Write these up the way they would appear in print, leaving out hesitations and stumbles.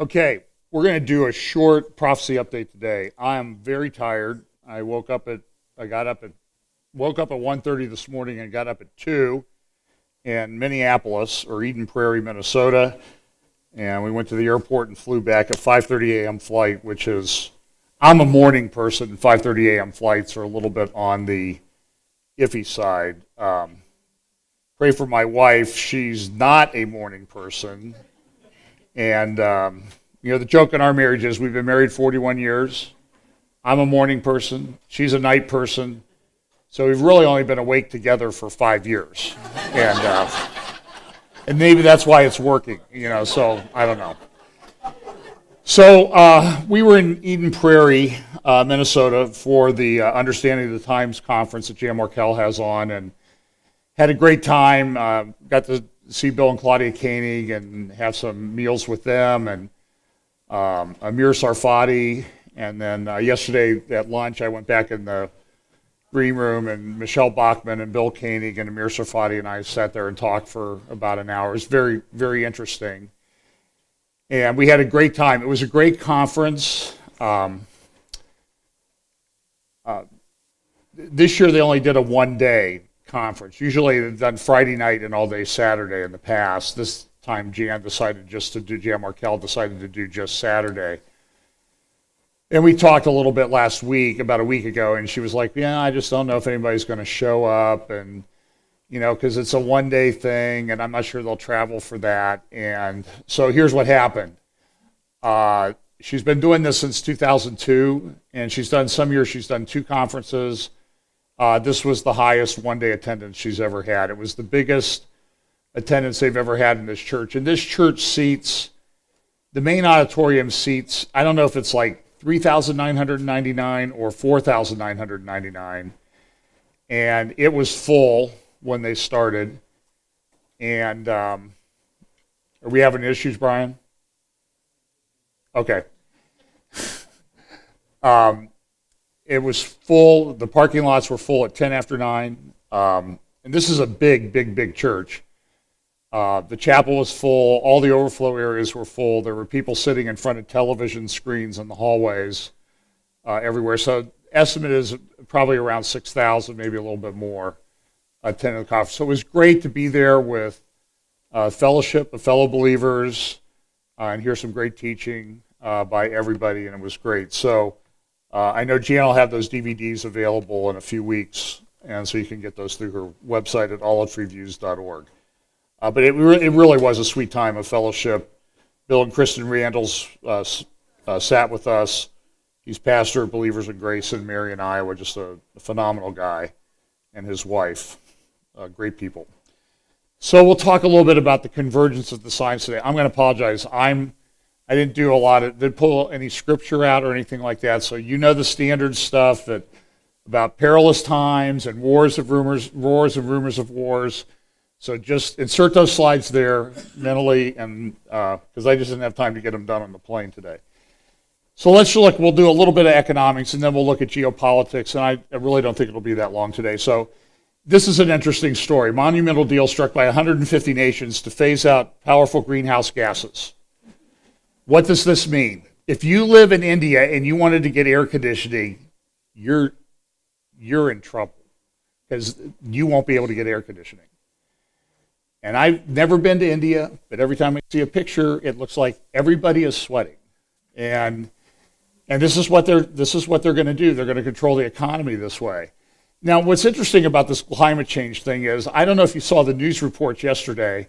Okay, we're going to do a short prophecy update today. I am very tired. I woke up at 1:30 this morning and got up at 2 in Minneapolis or Eden Prairie, Minnesota, and we went to the airport and flew back at 5:30 a.m. flight, which is, I'm a morning person. 5:30 a.m. flights are a little bit on the iffy side. Pray for my wife. She's not a morning person. And, the joke in our marriage is we've been married 41 years. I'm a morning person. She's a night person. So we've really only been awake together for 5 years. And maybe that's why it's working, so I don't know. So we were in Eden Prairie, Minnesota for the Understanding the Times conference that Jan Markell has on, and had a great time. Got to see Bill and Claudia Koenig and have some meals with them, and Amir Sarfati. And then yesterday at lunch, I went back in the green room, and Michelle Bachman and Bill Koenig and Amir Sarfati and I sat there and talked for about an hour. It was very, very interesting. And we had a great time. It was a great conference. This year they only did a one-day conference. Usually they've done Friday night and all day Saturday in the past. This time Jan Markell decided to do just Saturday. And we talked a little bit last week, about a week ago, and she was like, I just don't know if anybody's going to show up, and, because it's a one-day thing, and I'm not sure they'll travel for that. And so here's what happened. She's been doing this since 2002, and some years she's done 2 conferences. This was the highest one-day attendance she's ever had. It was the biggest attendance they've ever had in this church. And this church seats, the main auditorium seats, I don't know if it's like 3,999 or 4,999, and it was full when they started. And are we having issues, Brian? Okay. It was full. The parking lots were full at 10 after 9. And this is a big, big, big church. The chapel was full. All the overflow areas were full. There were people sitting in front of television screens in the hallways everywhere. So estimate is probably around 6,000, maybe a little bit more, attending the conference. So it was great to be there with fellowship of fellow believers and hear some great teaching by everybody, and it was great. So I know Jan will have those DVDs available in a few weeks, and so you can get those through her website at olivetreeviews.org. But it really was a sweet time of fellowship. Bill and Kristen Randalls sat with us. He's pastor of Believers in Grace in Marion, Iowa, just a phenomenal guy, and his wife, great people. So we'll talk a little bit about the convergence of the signs today. I'm going to apologize. I didn't do didn't pull any scripture out or anything like that. So the standard stuff about perilous times and wars and rumors of wars. So just insert those slides there mentally, and because I just didn't have time to get them done on the plane today. So let's look. We'll do a little bit of economics, and then we'll look at geopolitics. And I really don't think it'll be that long today. So this is an interesting story. Monumental deal struck by 150 nations to phase out powerful greenhouse gases. What does this mean? If you live in India and you wanted to get air conditioning, you're in trouble, because you won't be able to get air conditioning. And I've never been to India, but every time I see a picture, it looks like everybody is sweating. And this is what they're going to do. They're going to control the economy this way. Now, what's interesting about this climate change thing is, I don't know if you saw the news reports yesterday,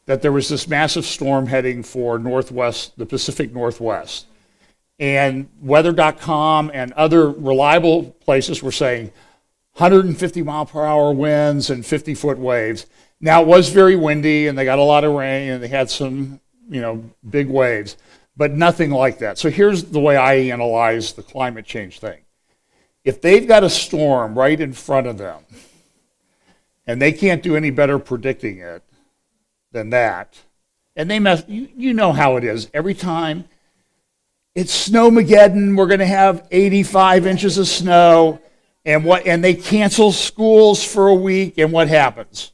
that there was this massive storm heading for the Pacific Northwest. And weather.com and other reliable places were saying 150 mile per hour winds and 50-foot waves. Now, it was very windy, and they got a lot of rain, and they had some, big waves, but nothing like that. So here's the way I analyze the climate change thing. If they've got a storm right in front of them, and they can't do any better predicting it than that, and you know how it is. Every time it's Snowmageddon, we're going to have 85 inches of snow, and they cancel schools for a week, and what happens?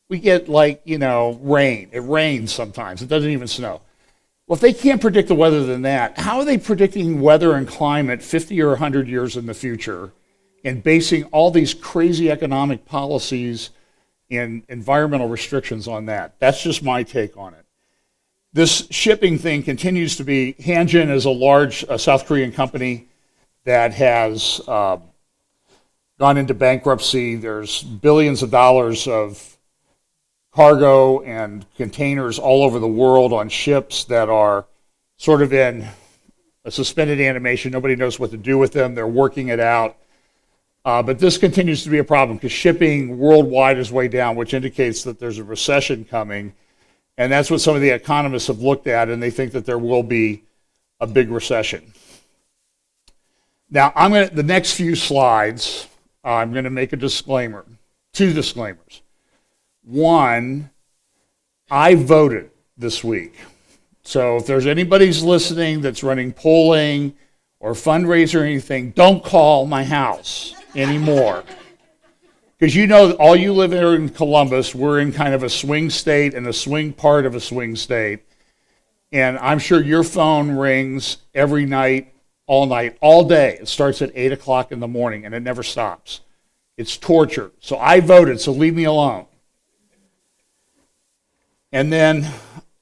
We get rain. It rains sometimes. It doesn't even snow. Well, if they can't predict the weather than that, how are they predicting weather and climate 50 or 100 years in the future and basing all these crazy economic policies and environmental restrictions on that? That's just my take on it. This shipping thing continues to be, Hanjin is a large South Korean company that has gone into bankruptcy. There's billions of dollars of cargo and containers all over the world on ships that are sort of in a suspended animation. Nobody knows what to do with them. They're working it out. But this continues to be a problem because shipping worldwide is way down, which indicates that there's a recession coming. And that's what some of the economists have looked at, and they think that there will be a big recession. Now, the next few slides, I'm going to make a disclaimer, 2 disclaimers. One, I voted this week. So if there's anybody's listening that's running polling or fundraiser or anything, don't call my house anymore. Because you know, all you live here in Columbus, we're in kind of a swing state and a swing part of a swing state. And I'm sure your phone rings every night, all day. It starts at 8 o'clock in the morning and it never stops. It's torture. So I voted, so leave me alone. And then,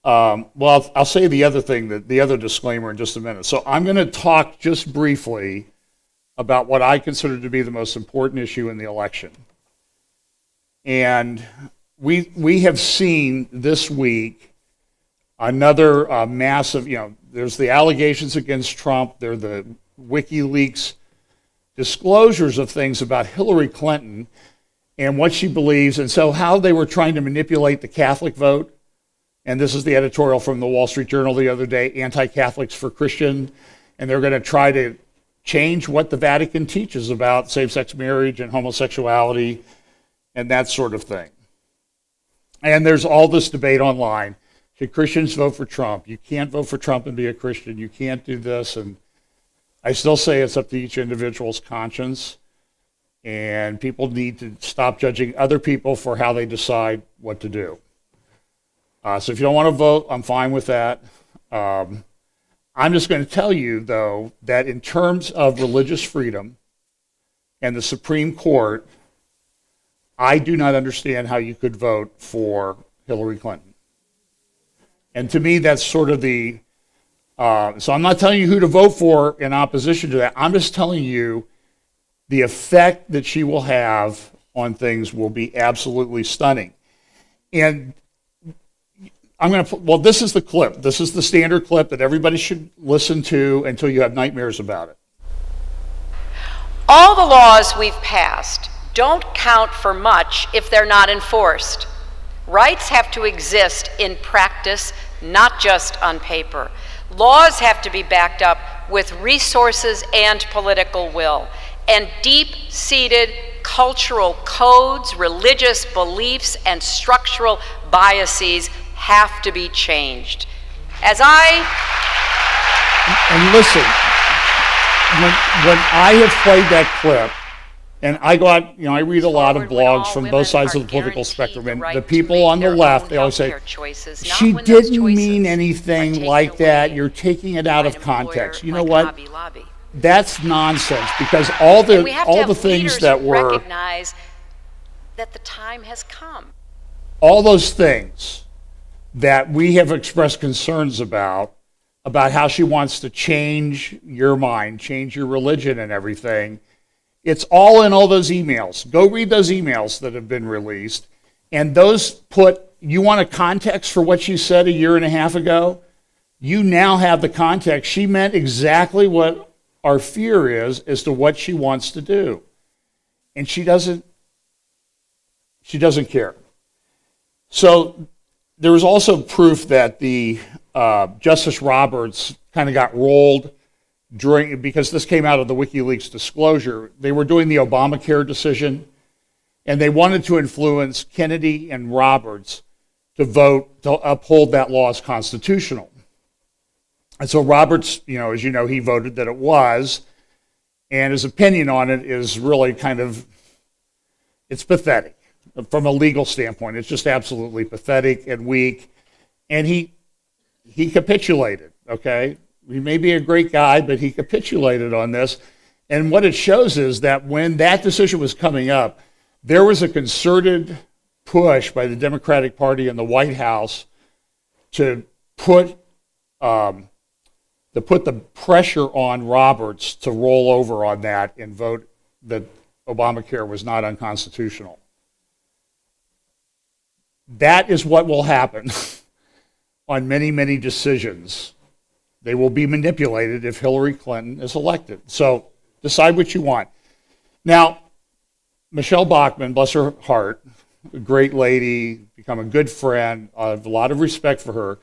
I'll say the other thing, the other disclaimer in just a minute. So I'm going to talk just briefly about what I consider to be the most important issue in the election. And we have seen this week another massive, there's the allegations against Trump, there are the WikiLeaks disclosures of things about Hillary Clinton and what she believes, and so how they were trying to manipulate the Catholic vote. And this is the editorial from the Wall Street Journal the other day, anti-Catholics for Christian, and they're going to try to change what the Vatican teaches about same-sex marriage and homosexuality and that sort of thing. And there's all this debate online. Should Christians vote for Trump? You can't vote for Trump and be a Christian. You can't do this. And I still say it's up to each individual's conscience. And people need to stop judging other people for how they decide what to do. So if you don't want to vote, I'm fine with that. I'm just going to tell you, though, that in terms of religious freedom and the Supreme Court, I do not understand how you could vote for Hillary Clinton. And to me, that's sort of the, so I'm not telling you who to vote for in opposition to that. I'm just telling you the effect that she will have on things will be absolutely stunning. And this is the clip. This is the standard clip that everybody should listen to until you have nightmares about it. All the laws we've passed don't count for much if they're not enforced. Rights have to exist in practice, not just on paper. Laws have to be backed up with resources and political will, and deep-seated cultural codes, religious beliefs, and structural biases have to be changed. And listen, when I have played that clip, and I go out, I read a lot of blogs from both sides of the political spectrum, and the people on the left, they always say, she didn't mean anything like that, you're taking it out of context. You know what? That's nonsense, because all the things that were, recognize that the time has come. All those things that we have expressed concerns about how she wants to change your mind, change your religion and everything. It's all in all those emails. Go read those emails that have been released. And those you want a context for what she said a year and a half ago? You now have the context. She meant exactly what our fear is as to what she wants to do. And she doesn't care. So there was also proof that the Justice Roberts kind of got rolled because this came out of the WikiLeaks disclosure. They were doing the Obamacare decision, and they wanted to influence Kennedy and Roberts to vote to uphold that law as constitutional. And so Roberts, as you know, he voted that it was, and his opinion on it is really it's pathetic. From a legal standpoint, it's just absolutely pathetic and weak. And he capitulated, okay? He may be a great guy, but he capitulated on this. And what it shows is that when that decision was coming up, there was a concerted push by the Democratic Party in the White House to put the pressure on Roberts to roll over on that and vote that Obamacare was not unconstitutional. That is what will happen on many, many decisions. They will be manipulated if Hillary Clinton is elected. So decide what you want. Now, Michelle Bachmann, bless her heart, a great lady, become a good friend, I have a lot of respect for her.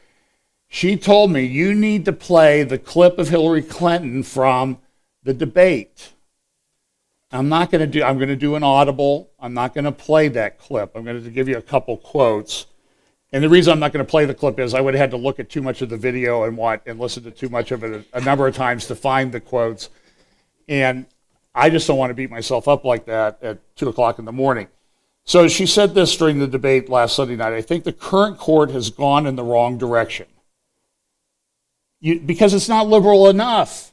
She told me, you need to play the clip of Hillary Clinton from the debate. I'm going to do an audible. I'm not going to play that clip. I'm going to give you a couple quotes. And the reason I'm not going to play the clip is I would have had to look at too much of the video and listen to too much of it a number of times to find the quotes. And I just don't want to beat myself up like that at 2 o'clock in the morning. So she said this during the debate last Sunday night. I think the current court has gone in the wrong direction. Because it's not liberal enough.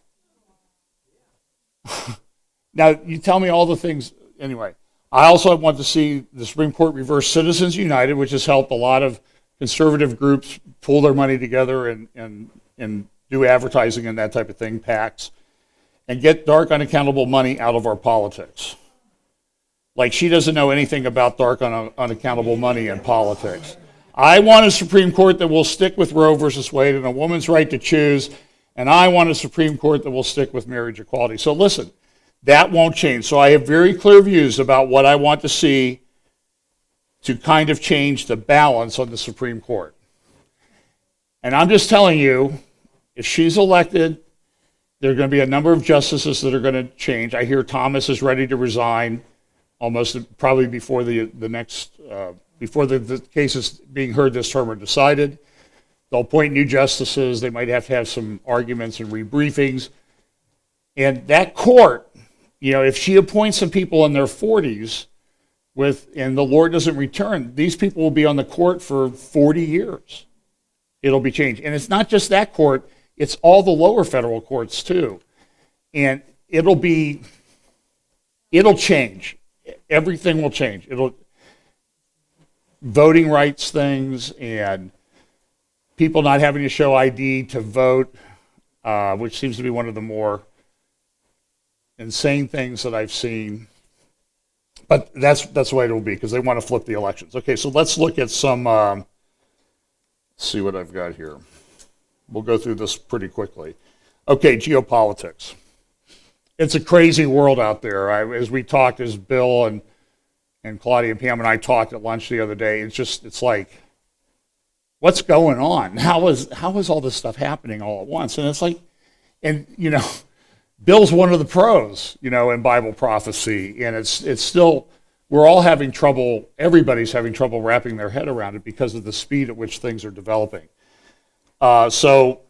Now, you tell me all the things. Anyway, I also want to see the Supreme Court reverse Citizens United, which has helped a lot of conservative groups pull their money together and do advertising and that type of thing, PACs, and get dark, unaccountable money out of our politics. Like she doesn't know anything about dark, unaccountable money in politics. I want a Supreme Court that will stick with Roe versus Wade and a woman's right to choose, and I want a Supreme Court that will stick with marriage equality. So listen, that won't change. So I have very clear views about what I want to see to kind of change the balance on the Supreme Court. And I'm just telling you, if she's elected, there are going to be a number of justices that are going to change. I hear Thomas is ready to resign almost probably before before the cases being heard this term are decided. They'll appoint new justices. They might have to have some arguments and rebriefings. And that court, if she appoints some people in their 40s and the Lord doesn't return, these people will be on the court for 40 years. It'll be changed. And it's not just that court, it's all the lower federal courts too. And it'll change. Everything will change. Voting rights things and people not having to show ID to vote, which seems to be one of the more insane things that I've seen. But that's the way it will be because they want to flip the elections. Okay, so let's look at some, let's see what I've got here. We'll go through this pretty quickly. Okay, geopolitics. It's a crazy world out there. As we talked, as Bill and Claudia and Pam and I talked at lunch the other day, it's like, what's going on? How is all this stuff happening all at once? And it's like, Bill's one of the pros, in Bible prophecy, and it's still, we're all having trouble, everybody's having trouble wrapping their head around it because of the speed at which things are developing. So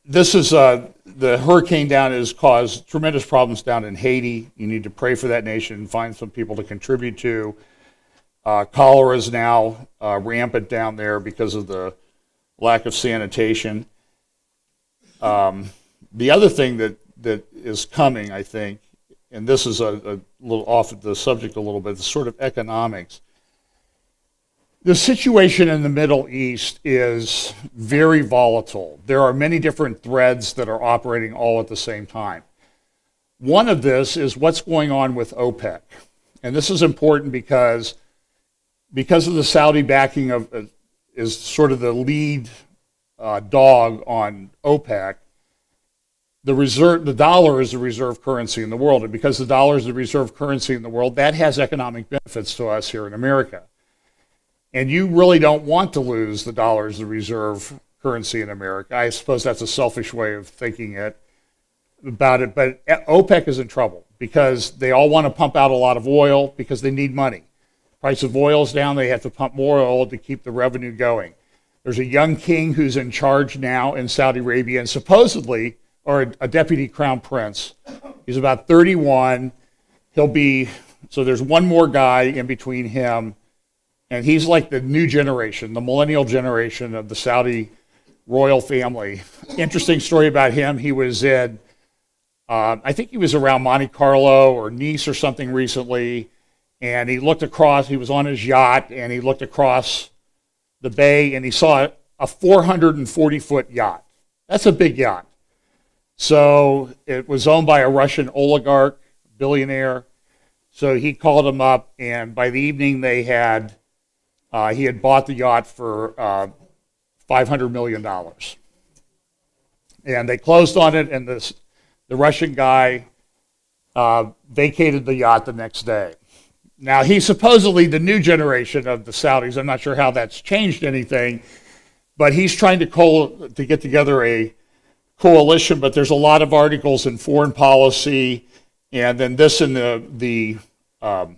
this is, the hurricane down has caused tremendous problems down in Haiti. You need to pray for that nation and find some people to contribute to. Cholera is now rampant down there because of the lack of sanitation. The other thing that is coming, I think, and this is a little off the subject a little bit, the sort of economics. The situation in the Middle East is very volatile. There are many different threads that are operating all at the same time. One of this is what's going on with OPEC. And this is important because of the Saudi backing is sort of the lead dog on OPEC. The dollar is the reserve currency in the world. And because the dollar is the reserve currency in the world, that has economic benefits to us here in America. And you really don't want to lose the dollar as the reserve currency in America. I suppose that's a selfish way of thinking about it. But OPEC is in trouble because they all want to pump out a lot of oil because they need money. Price of oil is down. They have to pump more oil to keep the revenue going. There's a young king who's in charge now in Saudi Arabia and supposedly, or a deputy crown prince. He's about 31. So there's one more guy in between him. And he's like the new generation, the millennial generation of the Saudi royal family. Interesting story about him. He was in, I think he was around Monte Carlo or Nice or something recently, and he looked across, he was on his yacht, and he looked across the bay, and he saw a 440-foot yacht. That's a big yacht. So it was owned by a Russian oligarch, billionaire. So he called him up, and by the evening he had bought the yacht for $500 million. And they closed on it, and the Russian guy vacated the yacht the next day. Now, he's supposedly the new generation of the Saudis. I'm not sure how that's changed anything, but he's trying to get together a coalition, but there's a lot of articles in Foreign Policy, and then this in the can't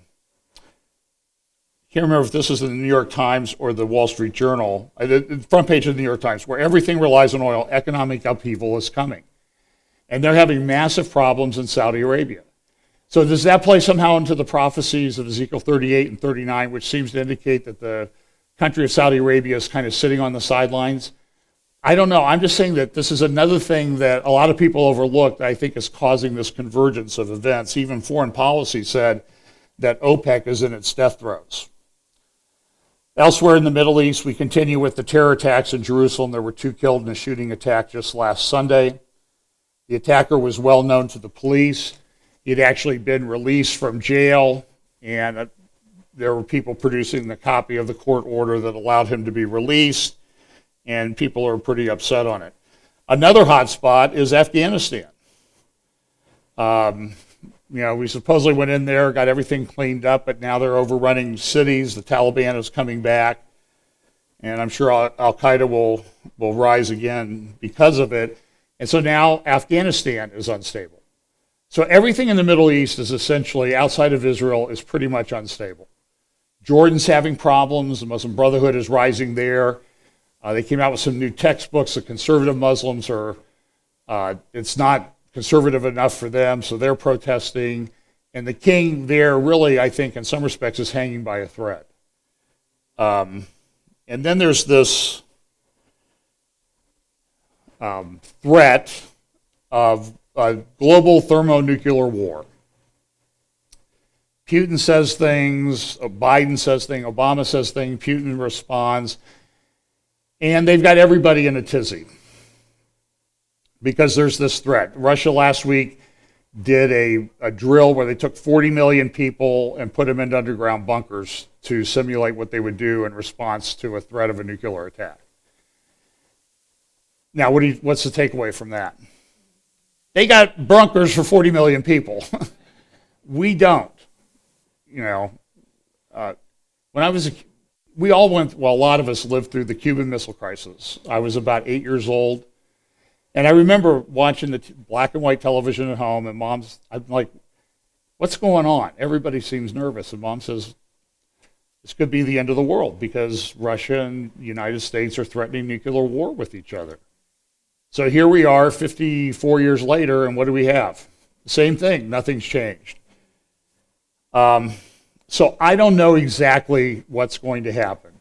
remember if this is in the New York Times or the Wall Street Journal, the front page of the New York Times, where everything relies on oil. Economic upheaval is coming. And they're having massive problems in Saudi Arabia. So does that play somehow into the prophecies of Ezekiel 38 and 39, which seems to indicate that the country of Saudi Arabia is kind of sitting on the sidelines? I don't know. I'm just saying that this is another thing that a lot of people overlooked, I think, is causing this convergence of events. Even Foreign Policy said that OPEC is in its death throes. Elsewhere in the Middle East, we continue with the terror attacks in Jerusalem. There were 2 killed in a shooting attack just last Sunday. The attacker was well known to the police. He had actually been released from jail, and there were people producing the copy of the court order that allowed him to be released, and people are pretty upset on it. Another hot spot is Afghanistan. We supposedly went in there, got everything cleaned up, but now they're overrunning cities. The Taliban is coming back, and I'm sure Al-Qaeda will rise again because of it. And so now Afghanistan is unstable. So everything in the Middle East is essentially, outside of Israel, is pretty much unstable. Jordan's having problems. The Muslim Brotherhood is rising there. They came out with some new textbooks. The conservative Muslims are, it's not conservative enough for them, so they're protesting. And the king there really, I think, in some respects, is hanging by a thread. And then there's this threat of a global thermonuclear war. Putin says things, Biden says things, Obama says things, Putin responds, and they've got everybody in a tizzy because there's this threat. Russia last week did a drill where they took 40 million people and put them into underground bunkers to simulate what they would do in response to a threat of a nuclear attack. Now, what's the takeaway from that? They got bunkers for 40 million people. We don't. When I was we all went, well, a lot of us lived through the Cuban Missile Crisis. I was about 8 years old, and I remember watching the black and white television at home, and I'm like, what's going on? Everybody seems nervous, and Mom says, this could be the end of the world because Russia and the United States are threatening nuclear war with each other. So here we are 54 years later, and what do we have? Same thing, nothing's changed. So I don't know exactly what's going to happen.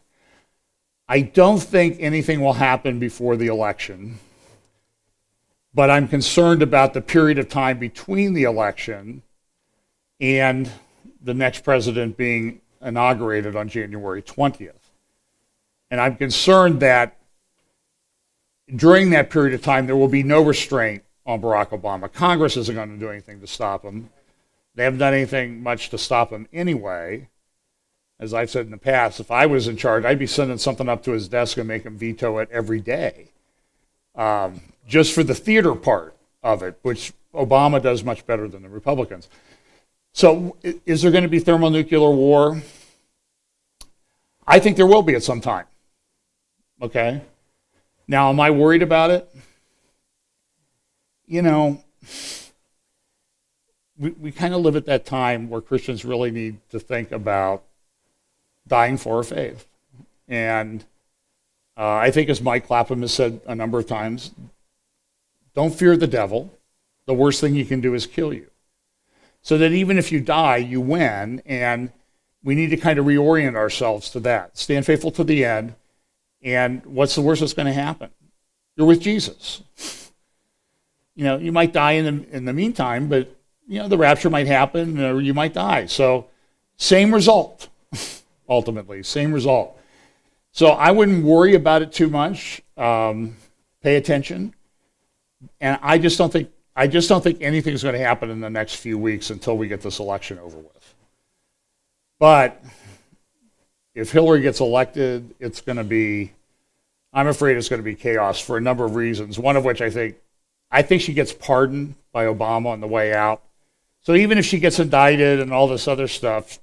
I don't think anything will happen before the election, but I'm concerned about the period of time between the election and the next president being inaugurated on January 20th. And I'm concerned that during that period of time, there will be no restraint on Barack Obama. Congress isn't going to do anything to stop him. They haven't done anything much to stop him anyway. As I've said in the past, if I was in charge, I'd be sending something up to his desk and make him veto it every day. Just for the theater part of it, which Obama does much better than the Republicans. So is there going to be thermonuclear war? I think there will be at some time. Okay? Now, am I worried about it? We kind of live at that time where Christians really need to think about dying for our faith. And I think, as Mike Clapham has said a number of times, don't fear the devil. The worst thing he can do is kill you. So that even if you die, you win, and we need to kind of reorient ourselves to that. Stand faithful to the end, and what's the worst that's going to happen? you're with Jesus. You might die in the meantime, but the rapture might happen, or you might die. So, same result, ultimately, same result. So I wouldn't worry about it too much. Pay attention, and I just don't think anything's going to happen in the next few weeks until we get this election over with. But if Hillary gets elected, I'm afraid it's going to be chaos for a number of reasons. One of which I think she gets pardoned by Obama on the way out. So even if she gets indicted and all this other stuff,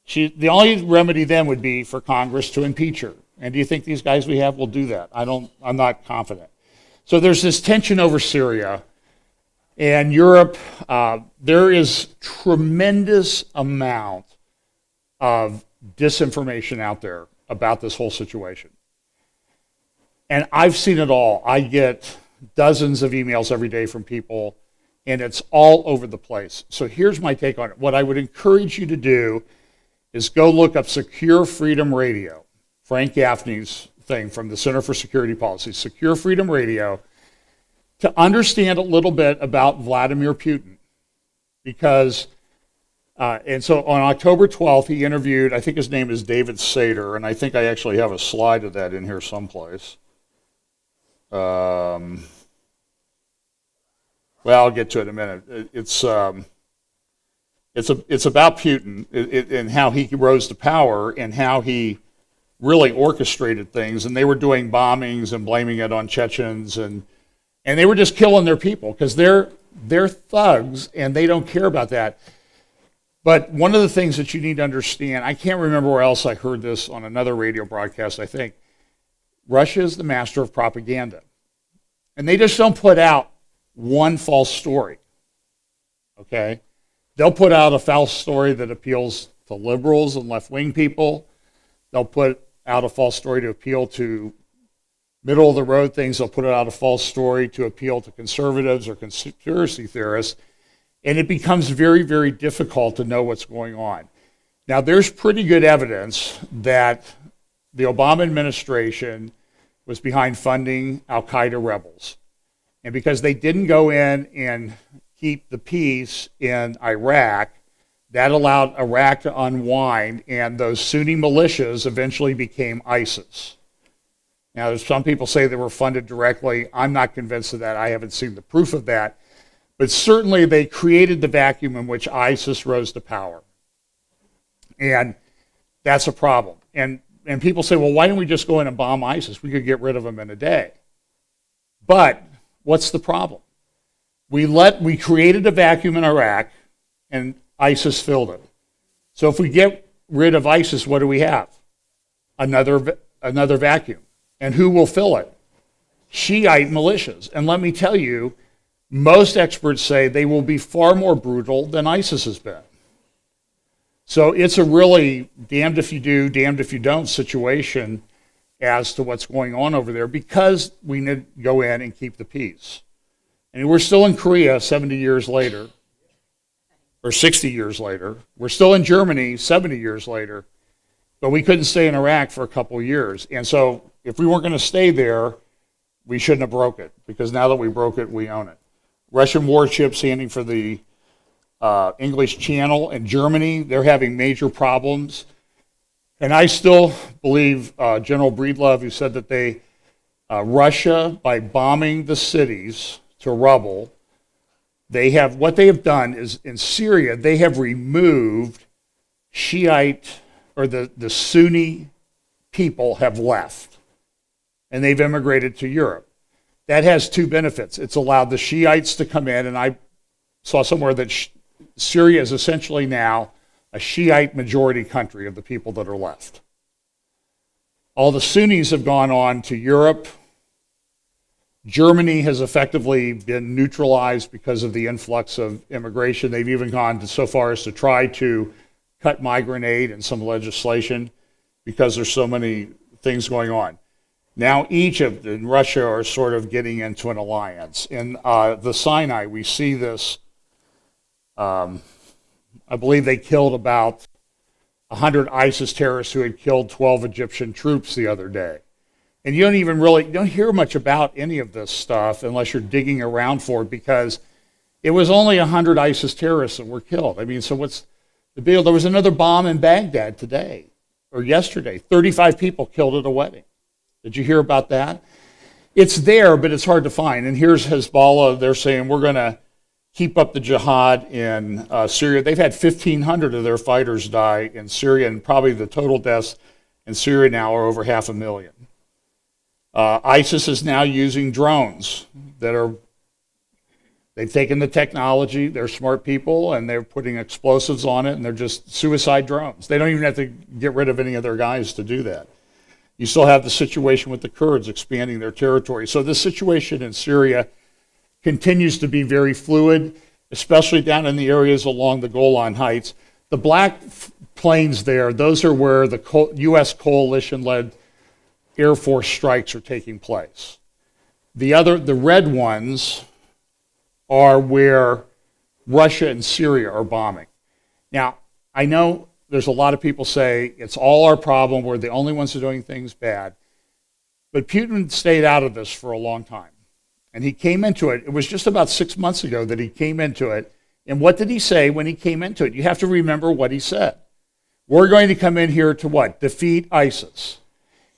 the only remedy then would be for Congress to impeach her. And do you think these guys we have will do that? I'm not confident. So there's this tension over Syria and Europe. There is tremendous amount of disinformation out there about this whole situation. And I've seen it all. I get dozens of emails every day from people, and it's all over the place. So here's my take on it. What I would encourage you to do is go look up Secure Freedom Radio, Frank Gaffney's thing from the Center for Security Policy, Secure Freedom Radio, to understand a little bit about Vladimir Putin. Because, and so on October 12th, he interviewed, I think his name is David Sater, and I think I actually have a slide of that in here someplace. Well, I'll get to it in a minute. It's about Putin and how he rose to power and how he really orchestrated things. And they were doing bombings and blaming it on Chechens, and they were just killing their people because they're thugs and they don't care about that. But one of the things that you need to understand, I can't remember where else I heard this on another radio broadcast, I think, Russia is the master of propaganda. And they just don't put out one false story, okay? They'll put out a false story that appeals to liberals and left-wing people. They'll put out a false story to appeal to middle-of-the-road things. They'll put out a false story to appeal to conservatives or conspiracy theorists. And it becomes very, very difficult to know what's going on. Now, there's pretty good evidence that the Obama administration was behind funding al-Qaeda rebels. And because they didn't go in and keep the peace in Iraq, that allowed Iraq to unwind, and those Sunni militias eventually became ISIS. Now, there's some people say they were funded directly. I'm not convinced of that. I haven't seen the proof of that. But certainly they created the vacuum in which ISIS rose to power. And that's a problem. And people say, well, why don't we just go in and bomb ISIS? We could get rid of them in a day. But what's the problem? We created a vacuum in Iraq, and ISIS filled it. So if we get rid of ISIS, what do we have? Another vacuum. And who will fill it? Shiite militias. And let me tell you, most experts say they will be far more brutal than ISIS has been. So it's a really damned if you do, damned if you don't situation as to what's going on over there because we need to go in and keep the peace. And we're still in Korea 70 years later, or 60 years later. We're still in Germany 70 years later, but we couldn't stay in Iraq for a couple of years. And so if we weren't going to stay there, we shouldn't have broke it, because now that we broke it, we own it. Russian warships standing for the English Channel in Germany, they're having major problems. And I still believe General Breedlove, who said that Russia, by bombing the cities to rubble, what they have done is in Syria, they have removed Shiite, or the Sunni people have left, and they've immigrated to Europe. That has two benefits. It's allowed the Shiites to come in, and I saw somewhere that Syria is essentially now a Shiite majority country of the people that are left. All the Sunnis have gone on to Europe. Germany has effectively been neutralized because of the influx of immigration. They've even gone so far as to try to cut migrant aid and some legislation because there's so many things going on. Now Egypt and Russia are sort of getting into an alliance. In the Sinai, we see this. I believe they killed about 100 ISIS terrorists who had killed 12 Egyptian troops the other day. And you don't hear much about any of this stuff unless you're digging around for it, because it was only 100 ISIS terrorists that were killed. I mean, so what's the deal? There was another bomb in Baghdad today, or yesterday, 35 people killed at a wedding. Did you hear about that? It's there, but it's hard to find. And here's Hezbollah. They're saying we're going to keep up the jihad in Syria. They've had 1,500 of their fighters die in Syria, and probably the total deaths in Syria now are over 500,000. ISIS is now using drones they've taken the technology, they're smart people, and they're putting explosives on it, and they're just suicide drones. They don't even have to get rid of any of their guys to do that. You still have the situation with the Kurds expanding their territory. So the situation in Syria continues to be very fluid, especially down in the areas along the Golan Heights. The black plains there, those are where the U.S. coalition-led Air Force strikes are taking place. The red ones are where Russia and Syria are bombing. Now, I know there's a lot of people say it's all our problem, we're the only ones who are doing things bad, but Putin stayed out of this for a long time. And he came into it was just about 6 months ago that he came into it, and what did he say when he came into it? You have to remember what he said. We're going to come in here to what? Defeat ISIS.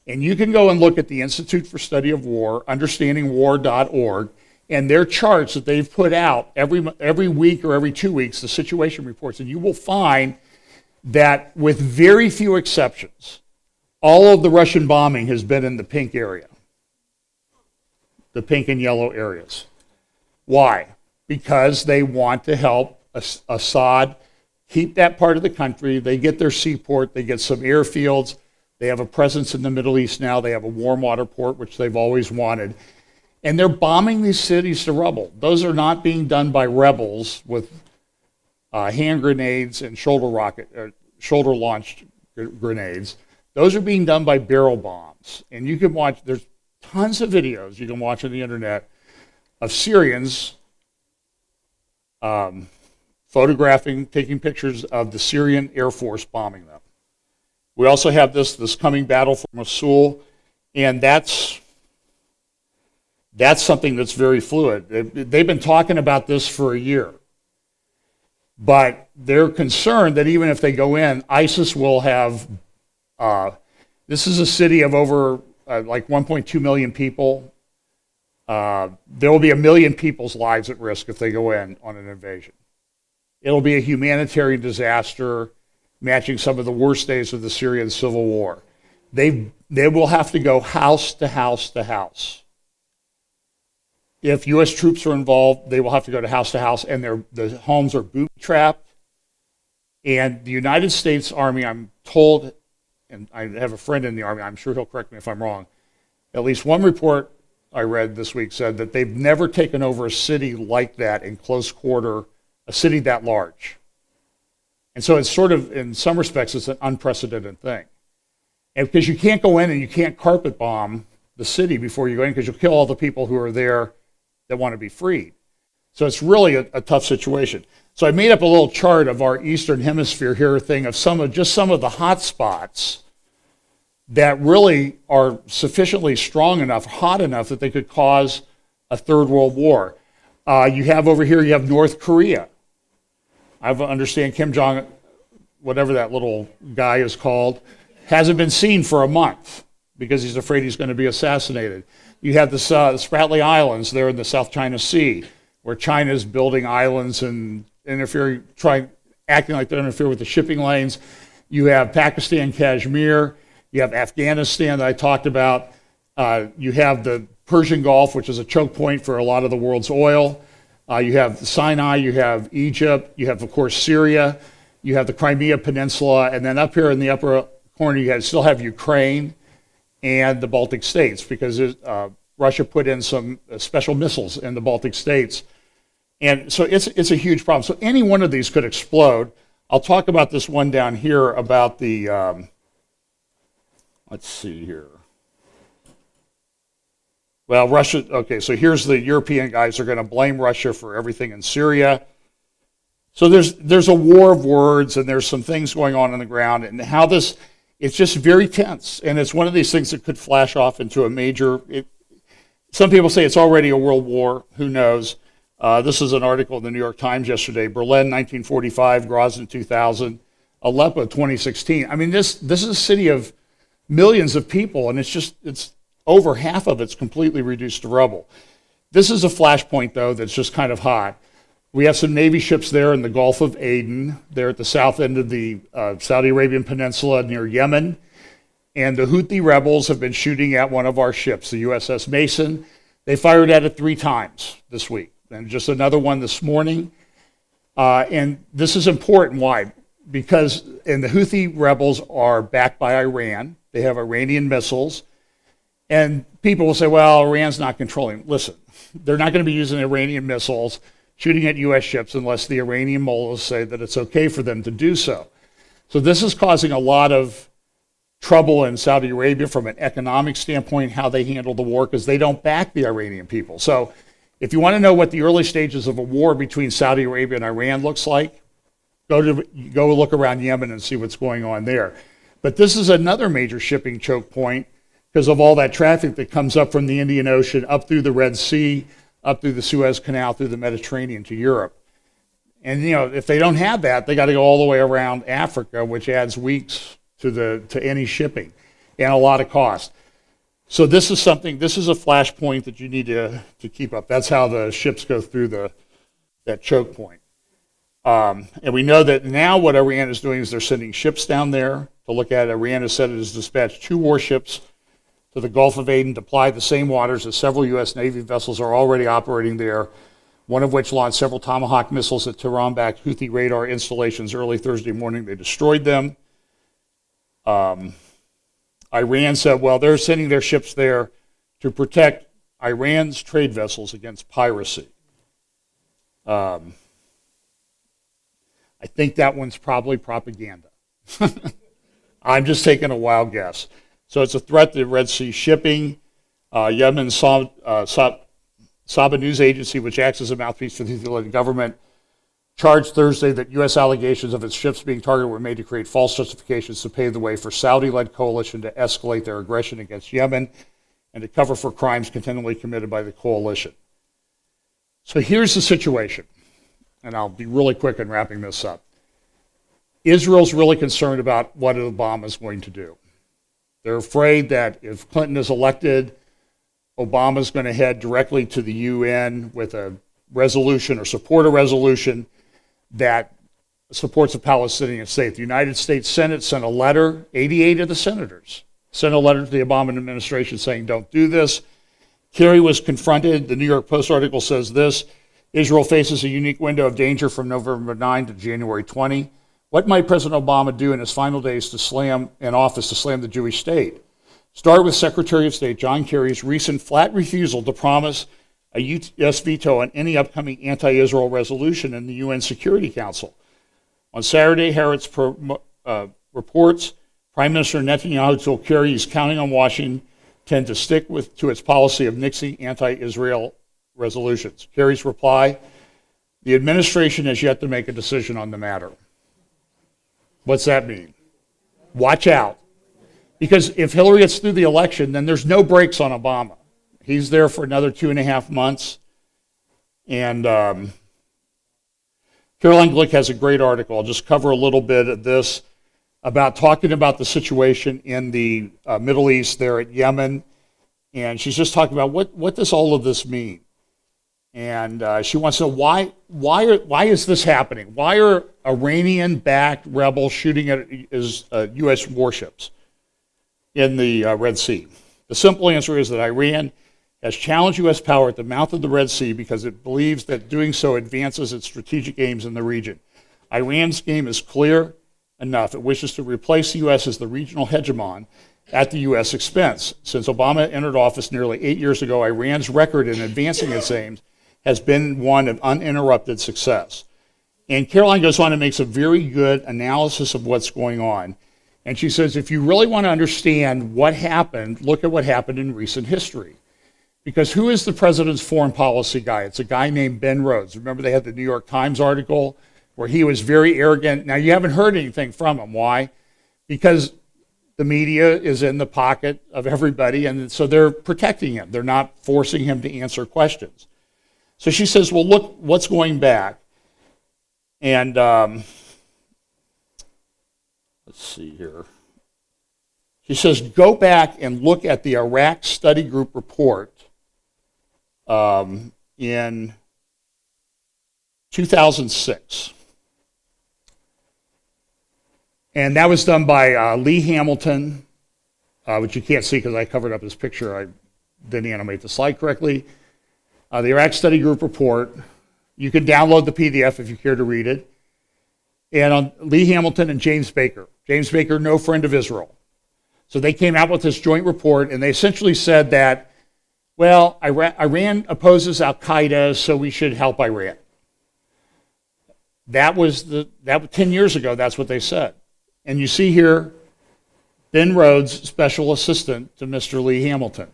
And you can go and look at the Institute for Study of War, understandingwar.org, and their charts that they've put out every week or every 2 weeks, the situation reports, and you will find that with very few exceptions, all of the Russian bombing has been in the pink area, the pink and yellow areas. Why? Because they want to help Assad keep that part of the country. They get their seaport, they get some airfields, they have a presence in the Middle East now, they have a warm water port, which they've always wanted. And they're bombing these cities to rubble. Those are not being done by rebels with hand grenades and shoulder-launched grenades. Those are being done by barrel bombs. And you can watch, there's tons of videos you can watch on the internet of Syrians photographing, taking pictures of the Syrian Air Force bombing them. We also have this coming battle for Mosul, and that's something that's very fluid. They've been talking about this for a year. But they're concerned that even if they go in, ISIS will have, this is a city of over like 1.2 million people. There will be 1 million people's lives at risk if they go in on an invasion. It'll be a humanitarian disaster, matching some of the worst days of the Syrian civil war. They will have to go house to house to house. If U.S. troops are involved, they will have to go to house, and the homes are booby-trapped. And the United States Army, I'm told, and I have a friend in the Army, I'm sure he'll correct me if I'm wrong, at least one report I read this week said that they've never taken over a city like that in close quarter, a city that large. And so it's sort of, in some respects, it's an unprecedented thing. And because you can't go in and you can't carpet bomb the city before you go in, because you'll kill all the people who are there that want to be freed. So it's really a tough situation. So I made up a little chart of our Eastern Hemisphere here thing of some of the hot spots that really are sufficiently strong enough, hot enough that they could cause a third world war. You have over here, you have North Korea. I understand Kim Jong, whatever that little guy is called, hasn't been seen for a month because he's afraid he's going to be assassinated. You have the Spratly Islands there in the South China Sea, where China is building islands and acting like they interfere with the shipping lanes. You have Pakistan, Kashmir. You have Afghanistan that I talked about. You have the Persian Gulf, which is a choke point for a lot of the world's oil. You have Sinai, you have Egypt, you have, of course, Syria, you have the Crimea Peninsula, and then up here in the upper corner you still have Ukraine and the Baltic states, because Russia put in some special missiles in the Baltic states. And so it's a huge problem. So any one of these could explode. I'll talk about this one down here about the, let's see here. Well, Russia, okay, so here's the European guys are going to blame Russia for everything in Syria. So there's a war of words, and there's some things going on the ground, and how this, It's just very tense, and it's one of these things that could flash off into a major. Some people say it's already a world war. Who knows? This is an article in the New York Times yesterday. Berlin, 1945. Grozny, 2000. Aleppo, 2016. I mean, this is a city of millions of people, and it's over half of it's completely reduced to rubble. This is a flashpoint, though, that's just kind of hot. We have some Navy ships there in the Gulf of Aden. They're at the south end of the Saudi Arabian Peninsula near Yemen. And the Houthi rebels have been shooting at one of our ships, the USS Mason. They fired at it 3 times this week, and just another one this morning. And this is important. Why? Because the Houthi rebels are backed by Iran. They have Iranian missiles. And people will say, well, Iran's not controlling. Listen, they're not going to be using Iranian missiles shooting at U.S. ships unless the Iranian mullahs say that it's okay for them to do so. So this is causing a lot of trouble in Saudi Arabia from an economic standpoint, how they handle the war, because they don't back the Iranian people. So if you want to know what the early stages of a war between Saudi Arabia and Iran looks like, go look around Yemen and see what's going on there. But this is another major shipping choke point because of all that traffic that comes up from the Indian Ocean, up through the Red Sea, up through the Suez Canal, through the Mediterranean to Europe. And if they don't have that, they got to go all the way around Africa, which adds weeks to any shipping and a lot of cost. So this is a flashpoint that you need to keep up. That's how the ships go through that choke point. And we know that now what Iran is doing is they're sending ships down there to look at it. Iran has said it has dispatched 2 warships to the Gulf of Aden to ply the same waters as several U.S. Navy vessels are already operating there, one of which launched several Tomahawk missiles at Tehran-backed Houthi radar installations early Thursday morning. They destroyed them. Iran said, well, they're sending their ships there to protect Iran's trade vessels against piracy. I think that one's probably propaganda. I'm just taking a wild guess. So it's a threat to Red Sea shipping. Yemen's Saba news agency, which acts as a mouthpiece for the Houthi government, charged Thursday that U.S. allegations of its ships being targeted were made to create false justifications to pave the way for Saudi-led coalition to escalate their aggression against Yemen and to cover for crimes continually committed by the coalition. So here's the situation, and I'll be really quick in wrapping this up. Israel's really concerned about what Obama's going to do. They're afraid that if Clinton is elected, Obama's going to head directly to the UN with a resolution or support a resolution that supports a Palestinian state. The United States Senate sent a letter, 88 of the senators sent a letter to the Obama administration saying, don't do this. Kerry was confronted. The New York Post article says this: Israel faces a unique window of danger from November 9 to January 20. What might President Obama do in his final days to slam the Jewish state? Start with Secretary of State John Kerry's recent flat refusal to promise a U.S. veto on any upcoming anti-Israel resolution in the UN Security Council. On Saturday, Haaretz reports Prime Minister Netanyahu told Kerry he's counting on Washington to stick to its policy of nixing anti-Israel resolutions. Kerry's reply: the administration has yet to make a decision on the matter. What's that mean? Watch out. Because if Hillary gets through the election, then there's no brakes on Obama. He's there for another 2.5 months. And Caroline Glick has a great article. I'll just cover a little bit of this talking about the situation in the Middle East there at Yemen. And she's just talking about what does all of this mean? And she wants to know why is this happening? Why are Iranian-backed rebels shooting at U.S. warships in the Red Sea? The simple answer is that Iran has challenged U.S. power at the mouth of the Red Sea because it believes that doing so advances its strategic aims in the region. Iran's game is clear enough. It wishes to replace the U.S. as the regional hegemon at the U.S. expense. Since Obama entered office nearly 8 years ago, Iran's record in advancing its aims has been one of uninterrupted success. And Caroline goes on and makes a very good analysis of what's going on. And she says, if you really want to understand what happened, look at what happened in recent history. Because who is the president's foreign policy guy? It's a guy named Ben Rhodes. Remember they had the New York Times article where he was very arrogant. Now you haven't heard anything from him. Why? Because the media is in the pocket of everybody, and so they're protecting him. They're not forcing him to answer questions. So she says, well, look what's going back. And let's see here. She says, go back and look at the Iraq Study Group report in 2006. And that was done by Lee Hamilton, which you can't see because I covered up his picture. I didn't animate the slide correctly. The Iraq Study Group report. You can download the PDF if you care to read it. And on Lee Hamilton and James Baker. James Baker, no friend of Israel. So they came out with this joint report, and they essentially said that, well, Iran opposes Al-Qaeda, so we should help Iran. That was 10 years ago, that's what they said. And you see here, Ben Rhodes, special assistant to Mr. Lee Hamilton,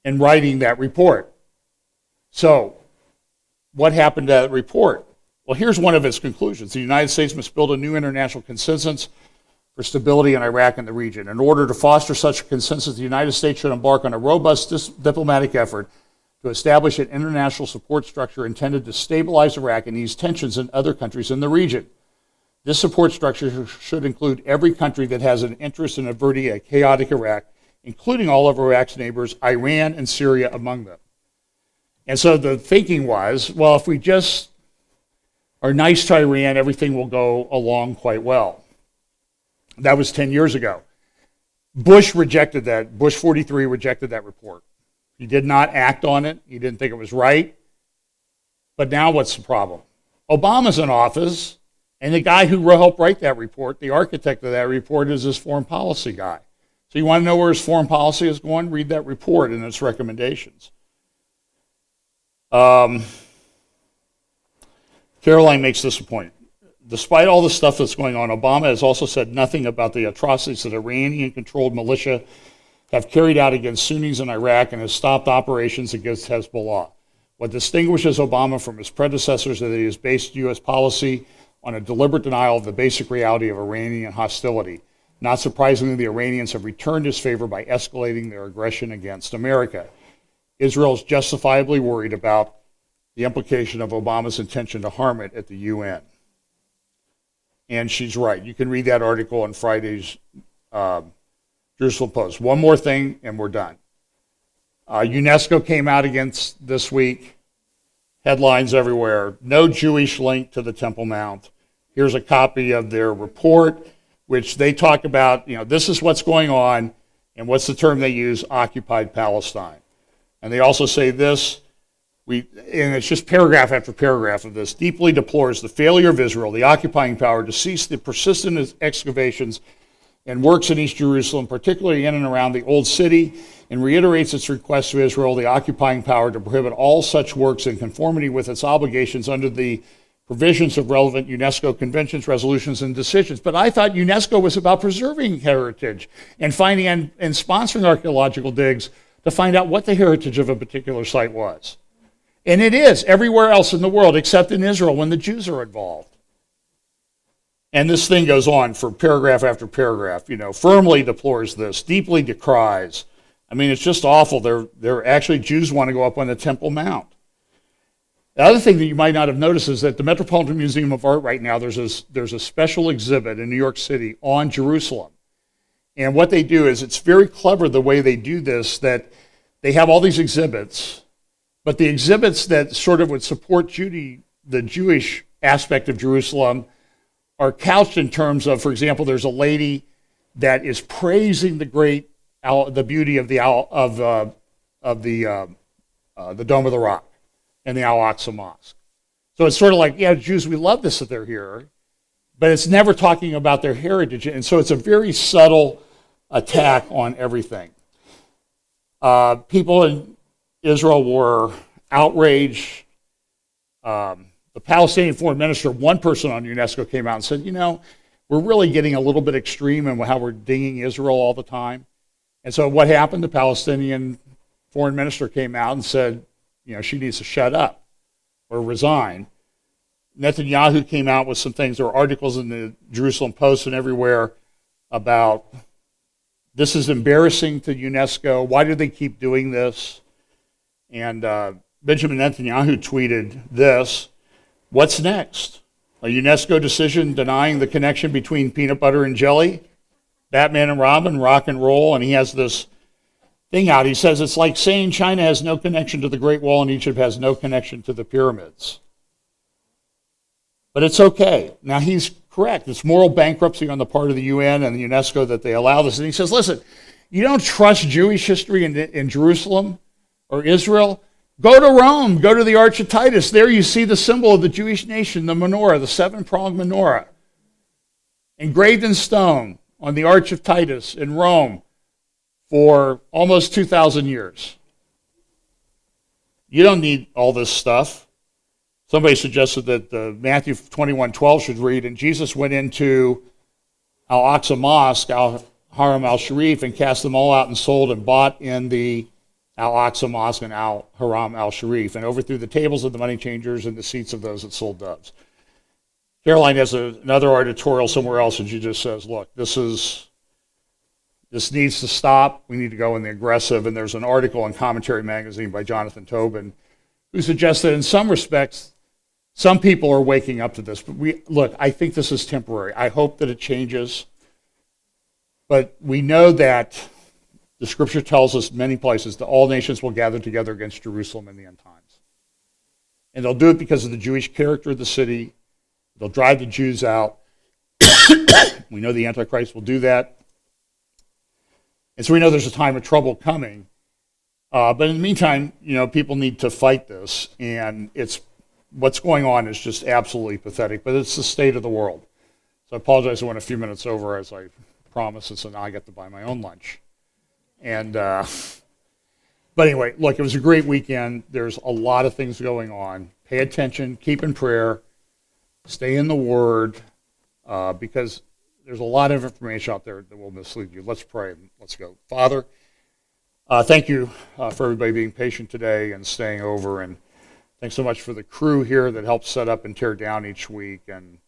in writing that report. So, what happened to that report? Well, here's one of its conclusions. The United States must build a new international consensus for stability in Iraq and the region. In order to foster such a consensus, the United States should embark on a robust diplomatic effort to establish an international support structure intended to stabilize Iraq and ease tensions in other countries in the region. This support structure should include every country that has an interest in averting a chaotic Iraq, including all of Iraq's neighbors, Iran and Syria among them. And so the thinking was, well, if we just are nice to Iran, everything will go along quite well. That was 10 years ago. Bush rejected that. Bush 43 rejected that report. He did not act on it. He didn't think it was right. But now what's the problem? Obama's in office, and the guy who helped write that report, the architect of that report, is his foreign policy guy. So you want to know where his foreign policy is going? Read that report and its recommendations. Caroline makes this point. Despite all the stuff that's going on, Obama has also said nothing about the atrocities that Iranian-controlled militia have carried out against Sunnis in Iraq and has stopped operations against Hezbollah. What distinguishes Obama from his predecessors is that he has based U.S. policy on a deliberate denial of the basic reality of Iranian hostility. Not surprisingly, the Iranians have returned his favor by escalating their aggression against America. Israel is justifiably worried about the implication of Obama's intention to harm it at the UN. And she's right. You can read that article on Friday's Jerusalem Post. One more thing, and we're done. UNESCO came out against this week. Headlines everywhere. No Jewish link to the Temple Mount. Here's a copy of their report, which they talk about, this is what's going on, and what's the term they use? Occupied Palestine. And they also say this, and it's just paragraph after paragraph of this, deeply deplores the failure of Israel, the occupying power, to cease the persistent excavations and works in East Jerusalem, particularly in and around the Old City, and reiterates its request to Israel, the occupying power, to prohibit all such works in conformity with its obligations under the provisions of relevant UNESCO conventions, resolutions, and decisions. But I thought UNESCO was about preserving heritage and finding and sponsoring archaeological digs to find out what the heritage of a particular site was. And it is everywhere else in the world except in Israel when the Jews are involved. And this thing goes on for paragraph after paragraph, firmly deplores this, deeply decries. I mean, it's just awful. They're actually, Jews want to go up on the Temple Mount. The other thing that you might not have noticed is that the Metropolitan Museum of Art right now, there's a special exhibit in New York City on Jerusalem. And what they do is, it's very clever the way they do this, that they have all these exhibits, but the exhibits that sort of would support the Jewish aspect of Jerusalem are couched in terms of, for example, there's a lady that is praising the beauty of the Dome of the Rock and the Al-Aqsa Mosque. So it's sort of like, Jews, we love this that they're here, but it's never talking about their heritage. And so it's a very subtle attack on everything. People in Israel were outraged. The Palestinian foreign minister, one person on UNESCO came out and said, we're really getting a little bit extreme in how we're dinging Israel all the time. And so what happened? The Palestinian foreign minister came out and said, she needs to shut up or resign. Netanyahu came out with some things. There were articles in the Jerusalem Post and everywhere about this is embarrassing to UNESCO. Why do they keep doing this? And Benjamin Netanyahu tweeted this: "What's next? A UNESCO decision denying the connection between peanut butter and jelly, Batman and Robin, rock and roll?" And he has this thing out. He says it's like saying China has no connection to the Great Wall and Egypt has no connection to the pyramids. But it's okay. Now, he's correct. It's moral bankruptcy on the part of the UN and the UNESCO that they allow this. And he says, listen, you don't trust Jewish history in Jerusalem or Israel? Go to Rome. Go to the Arch of Titus. There you see the symbol of the Jewish nation, the menorah, the seven-pronged menorah, engraved in stone on the Arch of Titus in Rome for almost 2,000 years. You don't need all this stuff. Somebody suggested that Matthew 21:12 should read, and Jesus went into Al-Aqsa Mosque, Al-Haram al-Sharif, and cast them all out and sold and bought in the Al-Aqsa Mosque and Al-Haram al-Sharif, and overthrew the tables of the money changers and the seats of those that sold doves. Caroline has another editorial somewhere else, and she just says, look, this needs to stop. We need to go in the aggressive. And there's an article in Commentary Magazine by Jonathan Tobin who suggests that in some respects, some people are waking up to this. But look, I think this is temporary. I hope that it changes. But we know that the scripture tells us in many places that all nations will gather together against Jerusalem in the end times. And they'll do it because of the Jewish character of the city. They'll drive the Jews out. We know the Antichrist will do that. And so we know there's a time of trouble coming. But in the meantime, people need to fight this. And what's going on is just absolutely pathetic. But it's the state of the world. So I apologize I went a few minutes over as I promised. And so now I get to buy my own lunch. And but anyway, look, it was a great weekend. There's a lot of things going on. Pay attention. Keep in prayer. Stay in the Word. Because there's a lot of information out there that will mislead you. Let's pray and let's go. Father, thank you for everybody being patient today and staying over. And thanks so much for the crew here that helps set up and tear down each week and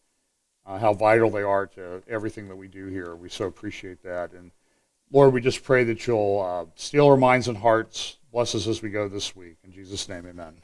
how vital they are to everything that we do here. We so appreciate that. And Lord, we just pray that you'll steal our minds and hearts. Bless us as we go this week. In Jesus' name, amen.